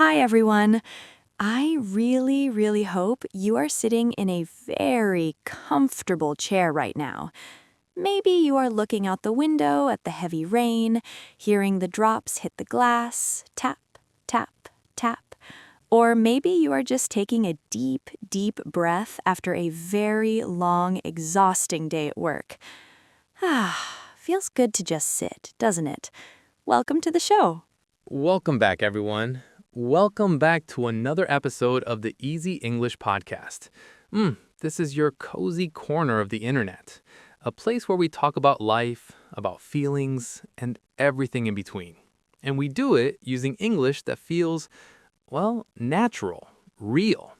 Hi, everyone. I really hope you are sitting in a very comfortable chair right now. Maybe you are looking out the window at the heavy rain, hearing the drops hit the glass, tap, tap, tap. Or maybe you are just taking a deep breath after a very long, exhausting day at work. Feels good to just sit, doesn't it? Welcome to the show. Welcome back, everyone. Welcome back to another episode of the Easy English Podcast. This is your cozy corner of the internet, a place where we talk about life, about feelings, and everything in between. And we do it using English that feels, well, natural, real,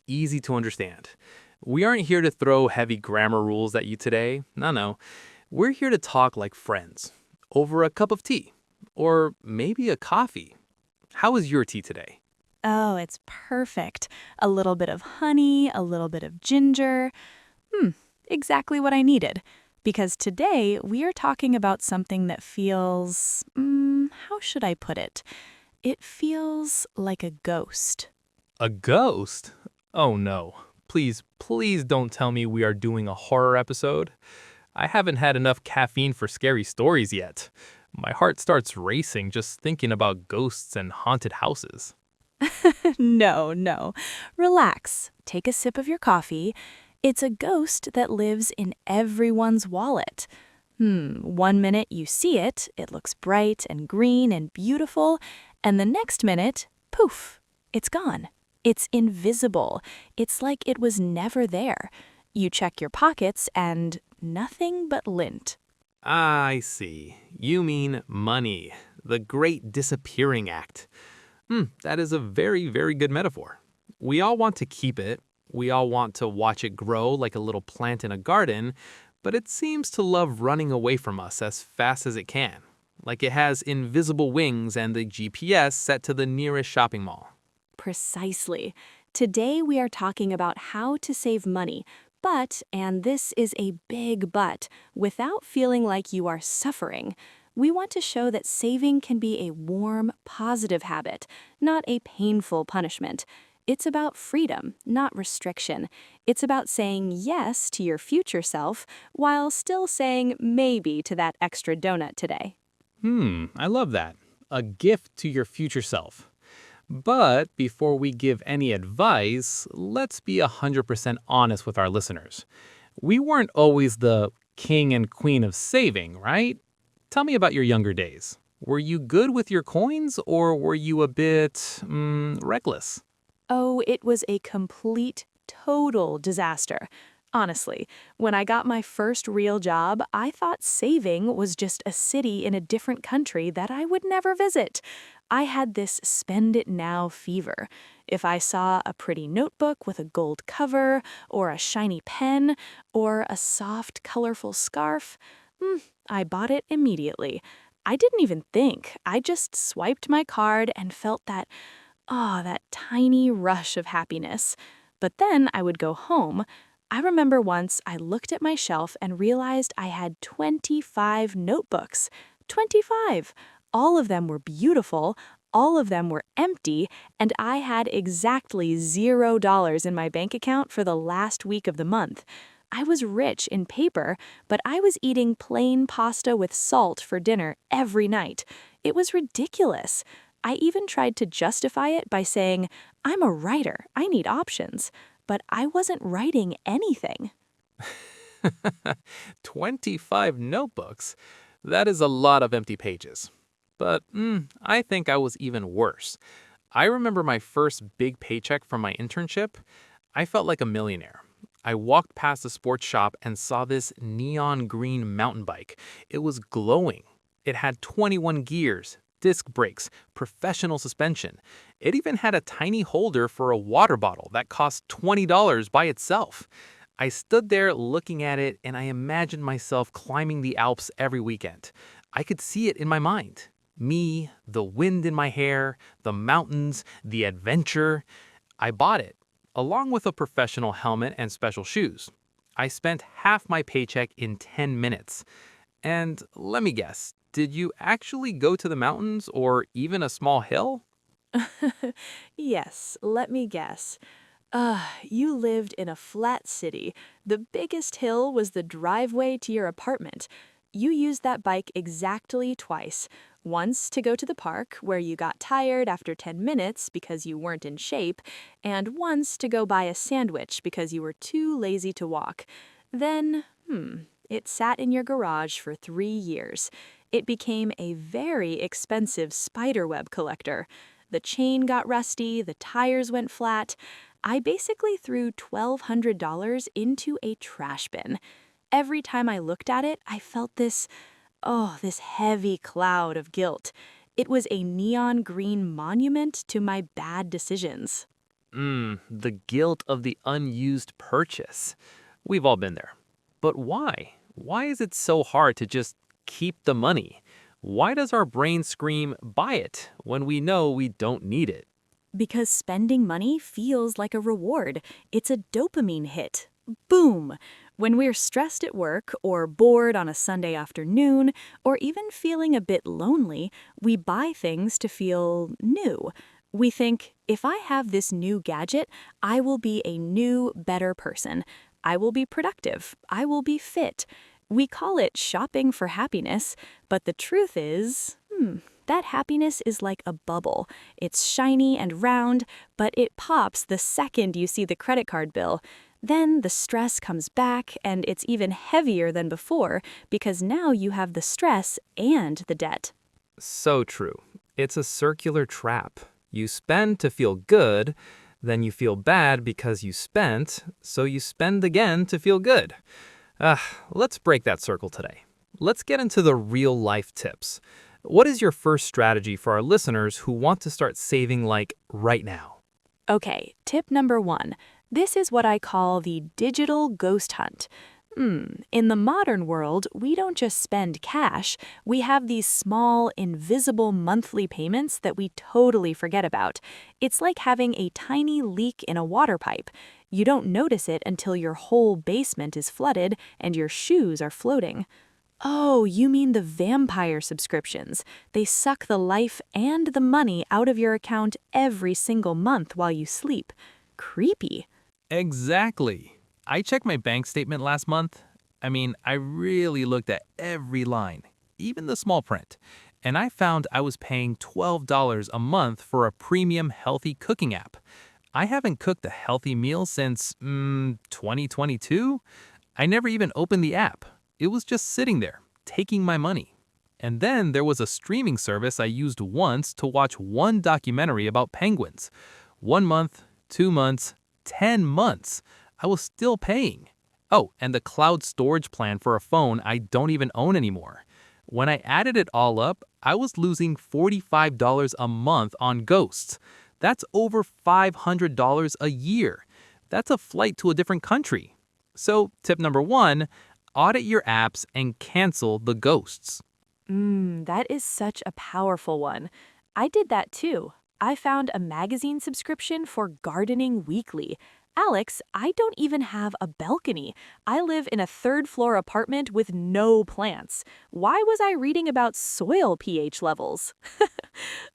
easy to understand. We aren't here to throw heavy grammar rules at you today. No. We're here to talk like friends, over a cup of tea, or maybe a coffee. How is your tea today? Oh, it's perfect. A little bit of honey, a little bit of ginger. Exactly what I needed. Because today we are talking about something that feels, how should I put it? It feels like a ghost. A ghost? Oh no. Please don't tell me we are doing a horror episode. I haven't had enough caffeine for scary stories yet. My heart starts racing just thinking about ghosts and haunted houses. No. Relax. Take a sip of your coffee. It's a ghost that lives in everyone's wallet. 1 minute you see it, it looks bright and green and beautiful, and the next minute, poof, it's gone. It's invisible. It's like it was never there. You check your pockets and nothing but lint. I see. You mean money, the great disappearing act. That is a very good metaphor. We all want to keep it. We all want to watch it grow like a little plant in a garden, but it seems to love running away from us as fast as it can, like it has invisible wings and the GPS set to the nearest shopping mall. Precisely. Today we are talking about how to save money, but, and this is a big but, without feeling like you are suffering. We want to show that saving can be a warm, positive habit, not a painful punishment. It's about freedom, not restriction. It's about saying yes to your future self while still saying maybe to that extra donut today. I love that. A gift to your future self. But before we give any advice, let's be 100% honest with our listeners. We weren't always the king and queen of saving, right? Tell me about your younger days. Were you good with your coins or were you a bit reckless? Oh, it was a complete, total disaster. Honestly, when I got my first real job, I thought saving was just a city in a different country that I would never visit. I had this spend it now fever. If I saw a pretty notebook with a gold cover, or a shiny pen, or a soft, colorful scarf, I bought it immediately. I didn't even think. I just swiped my card and felt that tiny rush of happiness. But then I would go home. I remember once I looked at my shelf and realized I had 25 notebooks. 25! All of them were beautiful, all of them were empty, and I had exactly $0 in my bank account for the last week of the month. I was rich in paper, but I was eating plain pasta with salt for dinner every night. It was ridiculous. I even tried to justify it by saying, I'm a writer, I need options. But I wasn't writing anything. 25 notebooks? That is a lot of empty pages. But I think I was even worse. I remember my first big paycheck from my internship. I felt like a millionaire. I walked past a sports shop and saw this neon green mountain bike. It was glowing. It had 21 gears, disc brakes, professional suspension. It even had a tiny holder for a water bottle that cost $20 by itself. I stood there looking at it and I imagined myself climbing the Alps every weekend. I could see it in my mind. Me, the wind in my hair, the mountains, the adventure. I bought it, along with a professional helmet and special shoes. I spent half my paycheck in 10 minutes. And let me guess, did you actually go to the mountains or even a small hill? Yes, let me guess. You lived in a flat city. The biggest hill was the driveway to your apartment. You used that bike exactly twice. Once to go to the park, where you got tired after 10 minutes because you weren't in shape, and once to go buy a sandwich because you were too lazy to walk. Then, it sat in your garage for 3 years. It became a very expensive spiderweb collector. The chain got rusty, the tires went flat. I basically threw $1,200 into a trash bin. Every time I looked at it, I felt this heavy cloud of guilt. It was a neon green monument to my bad decisions. The guilt of the unused purchase. We've all been there. But why? Why is it so hard to just keep the money? Why does our brain scream, buy it, when we know we don't need it? Because spending money feels like a reward. It's a dopamine hit. Boom! When we're stressed at work, or bored on a Sunday afternoon, or even feeling a bit lonely, we buy things to feel new. We think, if I have this new gadget, I will be a new, better person. I will be productive. I will be fit. We call it shopping for happiness, but the truth is, that happiness is like a bubble. It's shiny and round, but it pops the second you see the credit card bill. Then the stress comes back, and it's even heavier than before because now you have the stress and the debt. So true. It's a circular trap. You spend to feel good, then you feel bad because you spent, so you spend again to feel good. Let's break that circle today. Let's get into the real life tips. What is your first strategy for our listeners who want to start saving like right now? Okay, tip number 1. This is what I call the digital ghost hunt. In the modern world, we don't just spend cash, we have these small, invisible monthly payments that we totally forget about. It's like having a tiny leak in a water pipe. You don't notice it until your whole basement is flooded and your shoes are floating. Oh, you mean the vampire subscriptions. They suck the life and the money out of your account every single month while you sleep. Creepy. Exactly. I checked my bank statement last month. I really looked at every line, even the small print, and I found I was paying $12 a month for a premium healthy cooking app. I haven't cooked a healthy meal since 2022. I never even opened the app. It was just sitting there, taking my money. And then there was a streaming service I used once to watch one documentary about penguins. 1 month, 2 months, 10 months. I was still paying. Oh, and the cloud storage plan for a phone I don't even own anymore. When I added it all up, I was losing $45 a month on ghosts. That's over $500 a year. That's a flight to a different country. So, tip number 1, audit your apps and cancel the ghosts. That is such a powerful one. I did that too. I found a magazine subscription for Gardening Weekly. Alex, I don't even have a balcony. I live in a third-floor apartment with no plants. Why was I reading about soil pH levels?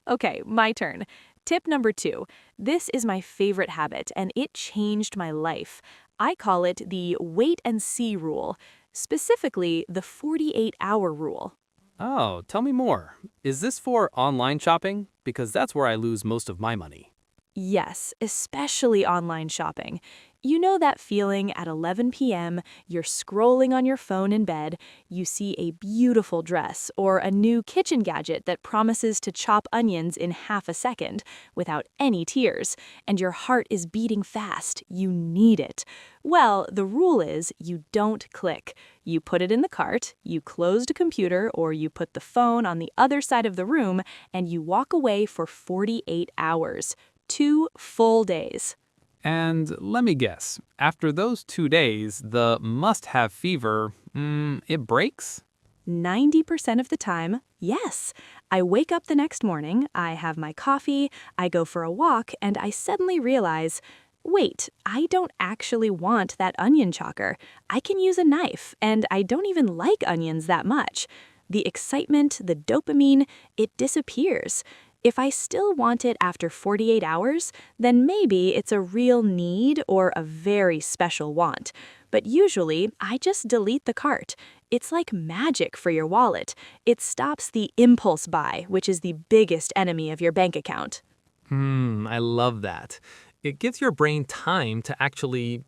Okay, my turn. Tip number 2. This is my favorite habit, and it changed my life. I call it the wait and see rule, specifically the 48-hour rule. Oh, tell me more. Is this for online shopping? Because that's where I lose most of my money. Yes, especially online shopping. You know that feeling at 11 p.m., you're scrolling on your phone in bed, you see a beautiful dress or a new kitchen gadget that promises to chop onions in half a second without any tears, and your heart is beating fast. You need it. Well, the rule is you don't click. You put it in the cart, you close the computer, or you put the phone on the other side of the room, and you walk away for 48 hours. 2 full days. And let me guess, after those 2 days, the must-have fever, it breaks? 90% of the time, yes. I wake up the next morning, I have my coffee, I go for a walk, and I suddenly realize, wait, I don't actually want that onion chocker. I can use a knife, and I don't even like onions that much. The excitement, the dopamine, it disappears. If I still want it after 48 hours, then maybe it's a real need or a very special want. But usually, I just delete the cart. It's like magic for your wallet. It stops the impulse buy, which is the biggest enemy of your bank account. I love that. It gives your brain time to actually,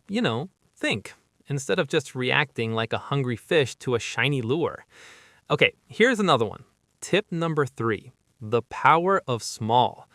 think, instead of just reacting like a hungry fish to a shiny lure. Okay, here's another one. Tip number 3, the power of small.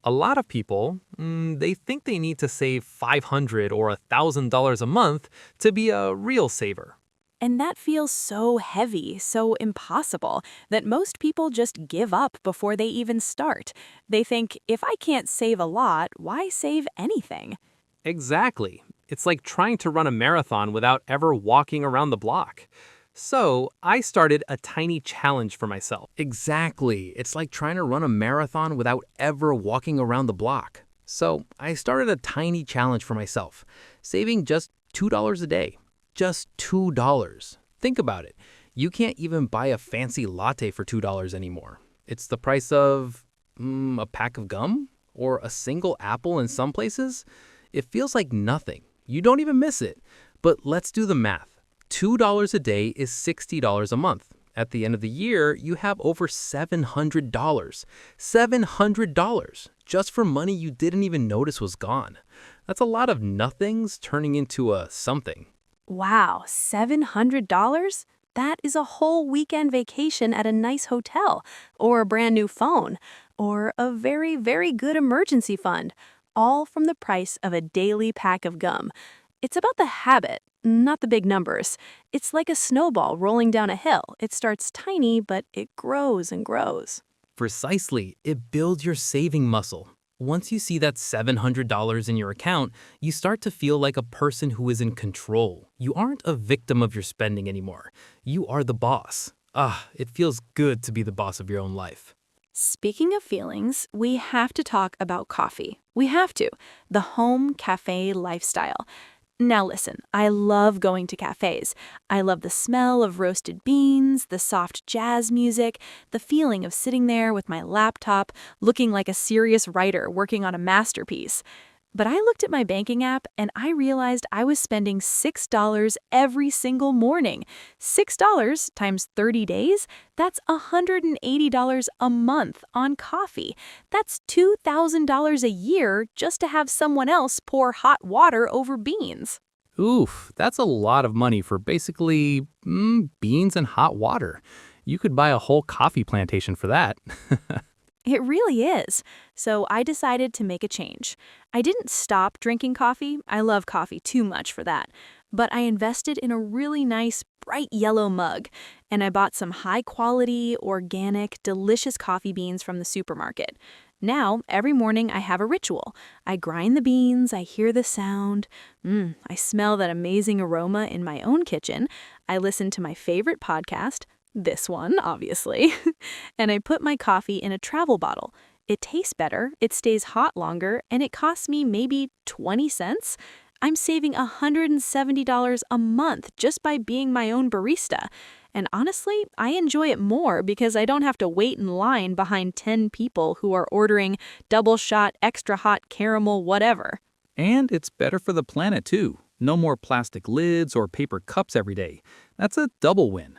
A lot of people, they think they need to save $500 or $1,000 a month to be a real saver. And that feels so heavy, so impossible, that most people just give up before they even start. They think, if I can't save a lot, why save anything? Exactly. It's like trying to run a marathon without ever walking around the block. So I started a tiny challenge for myself. Exactly. It's like trying to run a marathon without ever walking around the block. So I started a tiny challenge for myself, saving just $2 a day. Just $2. Think about it. You can't even buy a fancy latte for $2 anymore. It's the price of a pack of gum or a single apple in some places. It feels like nothing. You don't even miss it. But let's do the math. $2 a day is $60 a month. At the end of the year, you have over $700. $700 just for money you didn't even notice was gone. That's a lot of nothings turning into a something. Wow, $700? That is a whole weekend vacation at a nice hotel, or a brand new phone, or a very, very good emergency fund, all from the price of a daily pack of gum. It's about the habit, not the big numbers. It's like a snowball rolling down a hill. It starts tiny, but it grows and grows. Precisely, it builds your saving muscle. Once you see that $700 in your account, you start to feel like a person who is in control. You aren't a victim of your spending anymore. You are the boss. It feels good to be the boss of your own life. Speaking of feelings, we have to talk about coffee. We have to. The home cafe lifestyle. Now listen, I love going to cafes. I love the smell of roasted beans, the soft jazz music, the feeling of sitting there with my laptop, looking like a serious writer working on a masterpiece. But I looked at my banking app and I realized I was spending $6 every single morning. $6 times 30 days? That's $180 a month on coffee. That's $2,000 a year just to have someone else pour hot water over beans. Oof, that's a lot of money for basically beans and hot water. You could buy a whole coffee plantation for that. It really is. So I decided to make a change. I didn't stop drinking coffee. I love coffee too much for that. But I invested in a really nice, bright yellow mug. And I bought some high-quality, organic, delicious coffee beans from the supermarket. Now, every morning I have a ritual. I grind the beans, I hear the sound. I smell that amazing aroma in my own kitchen. I listen to my favorite podcast. This one, obviously. And I put my coffee in a travel bottle. It tastes better, it stays hot longer, and it costs me maybe 20 cents. I'm saving $170 a month just by being my own barista. And honestly, I enjoy it more because I don't have to wait in line behind 10 people who are ordering double shot, extra hot caramel, whatever. And it's better for the planet, too. No more plastic lids or paper cups every day. That's a double win.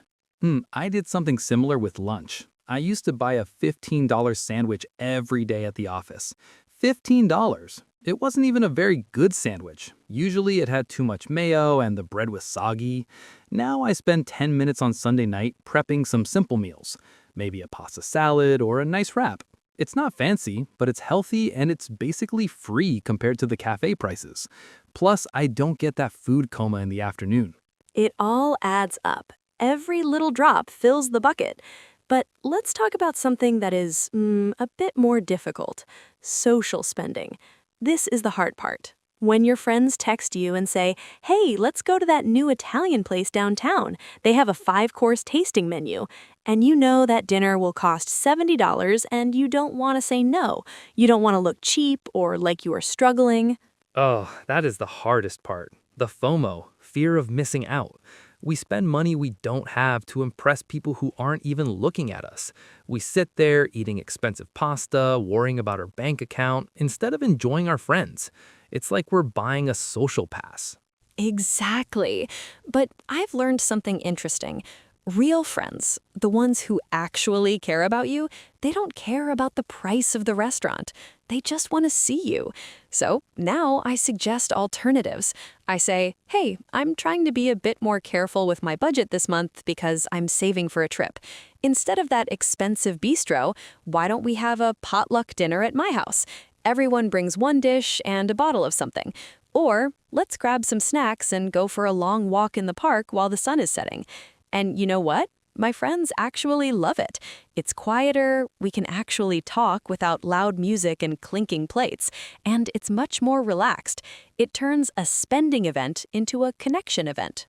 I did something similar with lunch. I used to buy a $15 sandwich every day at the office. $15. It wasn't even a very good sandwich. Usually it had too much mayo and the bread was soggy. Now I spend 10 minutes on Sunday night prepping some simple meals. Maybe a pasta salad or a nice wrap. It's not fancy, but it's healthy and it's basically free compared to the cafe prices. Plus, I don't get that food coma in the afternoon. It all adds up. Every little drop fills the bucket. But let's talk about something that is a bit more difficult. Social spending. This is the hard part. When your friends text you and say, hey, let's go to that new Italian place downtown. They have a 5-course tasting menu. And you know that dinner will cost $70 and you don't want to say no. You don't want to look cheap or like you are struggling. Oh, that is the hardest part. The FOMO, fear of missing out. We spend money we don't have to impress people who aren't even looking at us. We sit there eating expensive pasta, worrying about our bank account, instead of enjoying our friends. It's like we're buying a social pass. Exactly. But I've learned something interesting. Real friends, the ones who actually care about you, they don't care about the price of the restaurant. They just want to see you. So now I suggest alternatives. I say, hey, I'm trying to be a bit more careful with my budget this month because I'm saving for a trip. Instead of that expensive bistro, why don't we have a potluck dinner at my house? Everyone brings one dish and a bottle of something. Or let's grab some snacks and go for a long walk in the park while the sun is setting. And you know what? My friends actually love it. It's quieter, we can actually talk without loud music and clinking plates, and it's much more relaxed. It turns a spending event into a connection event.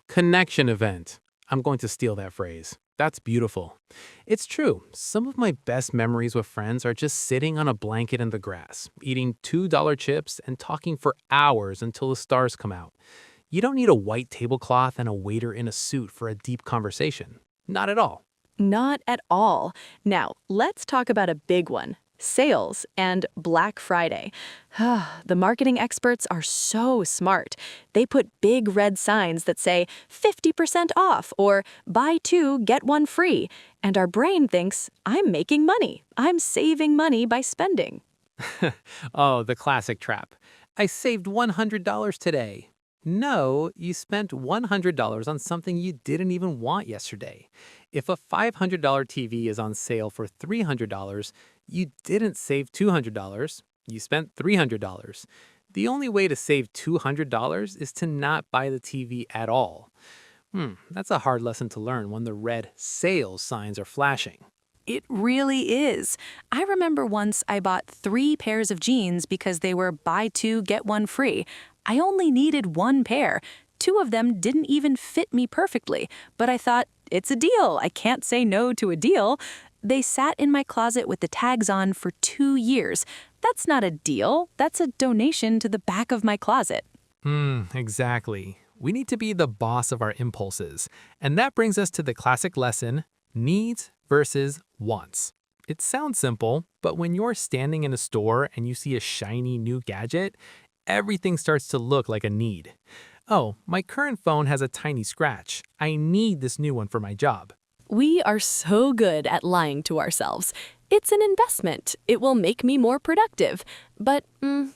Connection event. I'm going to steal that phrase. That's beautiful. It's true. Some of my best memories with friends are just sitting on a blanket in the grass, eating $2 chips and talking for hours until the stars come out. You don't need a white tablecloth and a waiter in a suit for a deep conversation. Not at all. Not at all. Now, let's talk about a big one. Sales and Black Friday. The marketing experts are so smart. They put big red signs that say 50% off or buy two, get one free. And our brain thinks, I'm making money. I'm saving money by spending. Oh, the classic trap. I saved $100 today. No, you spent $100 on something you didn't even want yesterday. If a $500 TV is on sale for $300, you didn't save $200, you spent $300. The only way to save $200 is to not buy the TV at all. That's a hard lesson to learn when the red sales signs are flashing. It really is. I remember once I bought 3 pairs of jeans because they were buy two, get one free. I only needed 1 pair. 2 of them didn't even fit me perfectly, but I thought, it's a deal. I can't say no to a deal. They sat in my closet with the tags on for 2 years. That's not a deal. That's a donation to the back of my closet. Exactly. We need to be the boss of our impulses. And that brings us to the classic lesson, needs versus wants. It sounds simple, but when you're standing in a store and you see a shiny new gadget, everything starts to look like a need. Oh, my current phone has a tiny scratch. I need this new one for my job. We are so good at lying to ourselves. It's an investment. It will make me more productive. But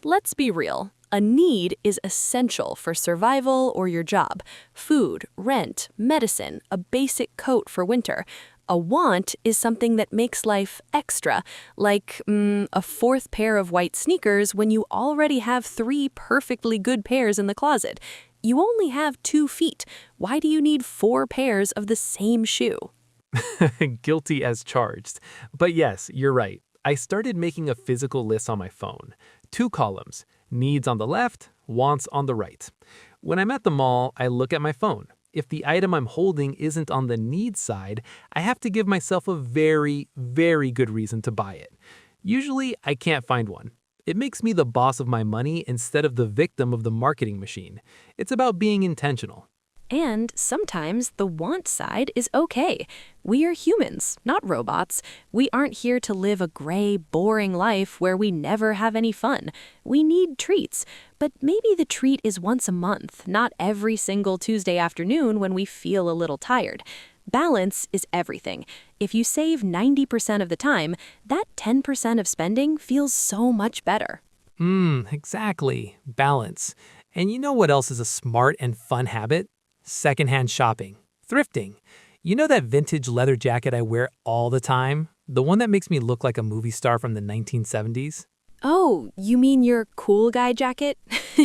let's be real. A need is essential for survival or your job. Food, rent, medicine, a basic coat for winter. A want is something that makes life extra, like a 4th pair of white sneakers when you already have 3 perfectly good pairs in the closet. You only have 2 feet. Why do you need 4 pairs of the same shoe? Guilty as charged. But yes, you're right. I started making a physical list on my phone. 2 columns, needs on the left, wants on the right. When I'm at the mall, I look at my phone. If the item I'm holding isn't on the needs side, I have to give myself a very, very good reason to buy it. Usually, I can't find one. It makes me the boss of my money instead of the victim of the marketing machine. It's about being intentional. And sometimes the want side is okay. We are humans, not robots. We aren't here to live a gray, boring life where we never have any fun. We need treats. But maybe the treat is once a month, not every single Tuesday afternoon when we feel a little tired. Balance is everything. If you save 90% of the time, that 10% of spending feels so much better. Exactly. Balance. And you know what else is a smart and fun habit? Secondhand shopping. Thrifting. You know that vintage leather jacket I wear all the time? The one that makes me look like a movie star from the 1970s? Oh, you mean your cool guy jacket?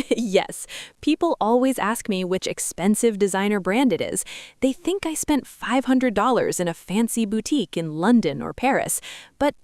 Yes. People always ask me which expensive designer brand it is. They think I spent $500 in a fancy boutique in London or Paris. But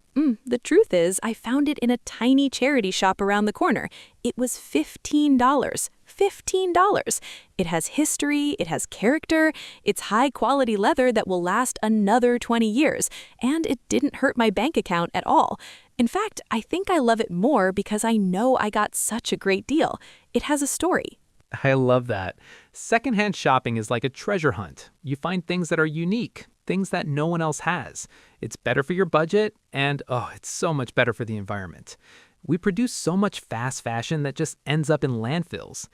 the truth is, I found it in a tiny charity shop around the corner. It was $15. $15. It has history, it has character, it's high-quality leather that will last another 20 years, and it didn't hurt my bank account at all. In fact, I think I love it more because I know I got such a great deal. It has a story. I love that. Secondhand shopping is like a treasure hunt. You find things that are unique, things that no one else has. It's better for your budget, and it's so much better for the environment. We produce so much fast fashion that just ends up in landfills.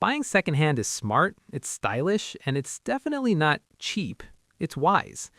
Buying secondhand is smart, it's stylish, and it's definitely not cheap. It's wise.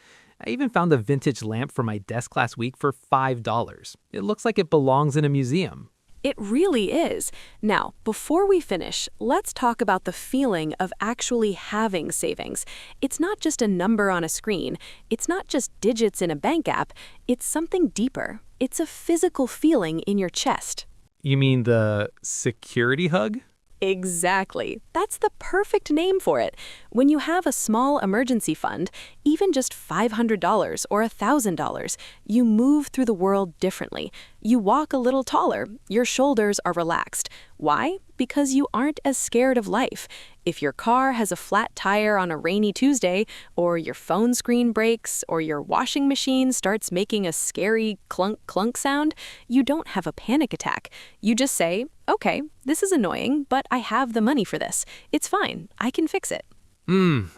I even found a vintage lamp for my desk last week for $5. It looks like it belongs in a museum. It really is. Now, before we finish, let's talk about the feeling of actually having savings. It's not just a number on a screen. It's not just digits in a bank app. It's something deeper. It's a physical feeling in your chest. You mean the security hug? Exactly. That's the perfect name for it. When you have a small emergency fund, even just $500 or $1,000, you move through the world differently. You walk a little taller. Your shoulders are relaxed. Why? Because you aren't as scared of life. If your car has a flat tire on a rainy Tuesday, or your phone screen breaks, or your washing machine starts making a scary clunk-clunk sound, you don't have a panic attack. You just say, okay, this is annoying, but I have the money for this. It's fine. I can fix it.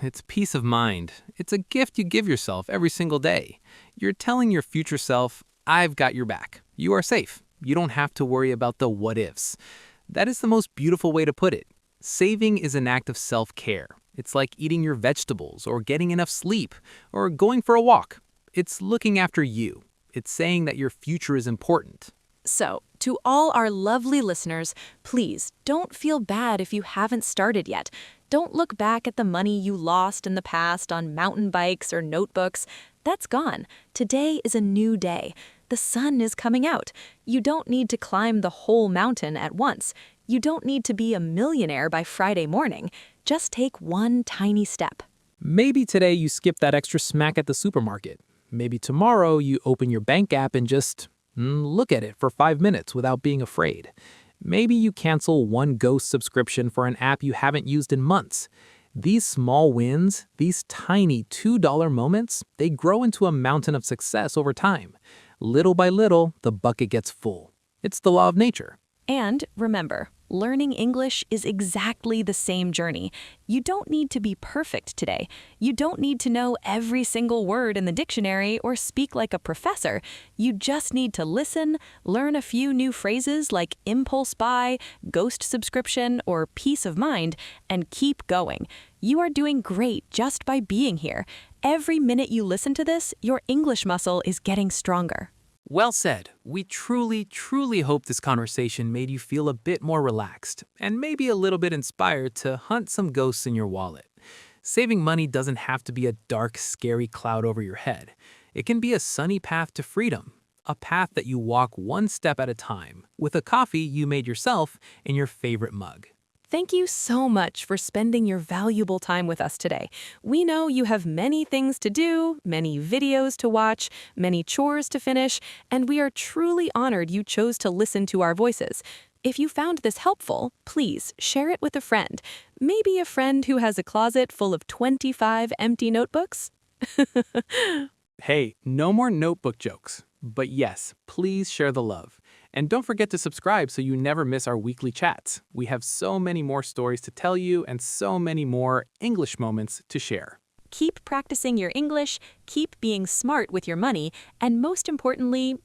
It's peace of mind. It's a gift you give yourself every single day. You're telling your future self, I've got your back. You are safe. You don't have to worry about the what-ifs. That is the most beautiful way to put it. Saving is an act of self-care. It's like eating your vegetables or getting enough sleep or going for a walk. It's looking after you. It's saying that your future is important. So, to all our lovely listeners, please don't feel bad if you haven't started yet. Don't look back at the money you lost in the past on mountain bikes or notebooks. That's gone. Today is a new day. The sun is coming out. You don't need to climb the whole mountain at once. You don't need to be a millionaire by Friday morning. Just take one tiny step. Maybe today you skip that extra smack at the supermarket. Maybe tomorrow you open your bank app and just look at it for 5 minutes without being afraid. Maybe you cancel one ghost subscription for an app you haven't used in months. These small wins, these tiny $2 moments, they grow into a mountain of success over time. Little by little, the bucket gets full. It's the law of nature. And remember, learning English is exactly the same journey. You don't need to be perfect today. You don't need to know every single word in the dictionary or speak like a professor. You just need to listen, learn a few new phrases like impulse buy, ghost subscription, or peace of mind, and keep going. You are doing great just by being here. Every minute you listen to this, your English muscle is getting stronger. Well said. We truly, truly hope this conversation made you feel a bit more relaxed and maybe a little bit inspired to hunt some ghosts in your wallet. Saving money doesn't have to be a dark, scary cloud over your head. It can be a sunny path to freedom, a path that you walk one step at a time with a coffee you made yourself in your favorite mug. Thank you so much for spending your valuable time with us today. We know you have many things to do, many videos to watch, many chores to finish, and we are truly honored you chose to listen to our voices. If you found this helpful, please share it with a friend. Maybe a friend who has a closet full of 25 empty notebooks? Hey, no more notebook jokes. But yes, please share the love. And don't forget to subscribe so you never miss our weekly chats. We have so many more stories to tell you and so many more English moments to share. Keep practicing your English, keep being smart with your money, and most importantly,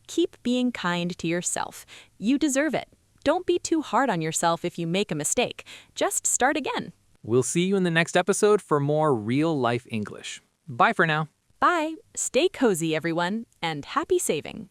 keep being kind to yourself. You deserve it. Don't be too hard on yourself if you make a mistake. Just start again. We'll see you in the next episode for more real-life English. Bye for now. Bye. Stay cozy, everyone, and happy saving.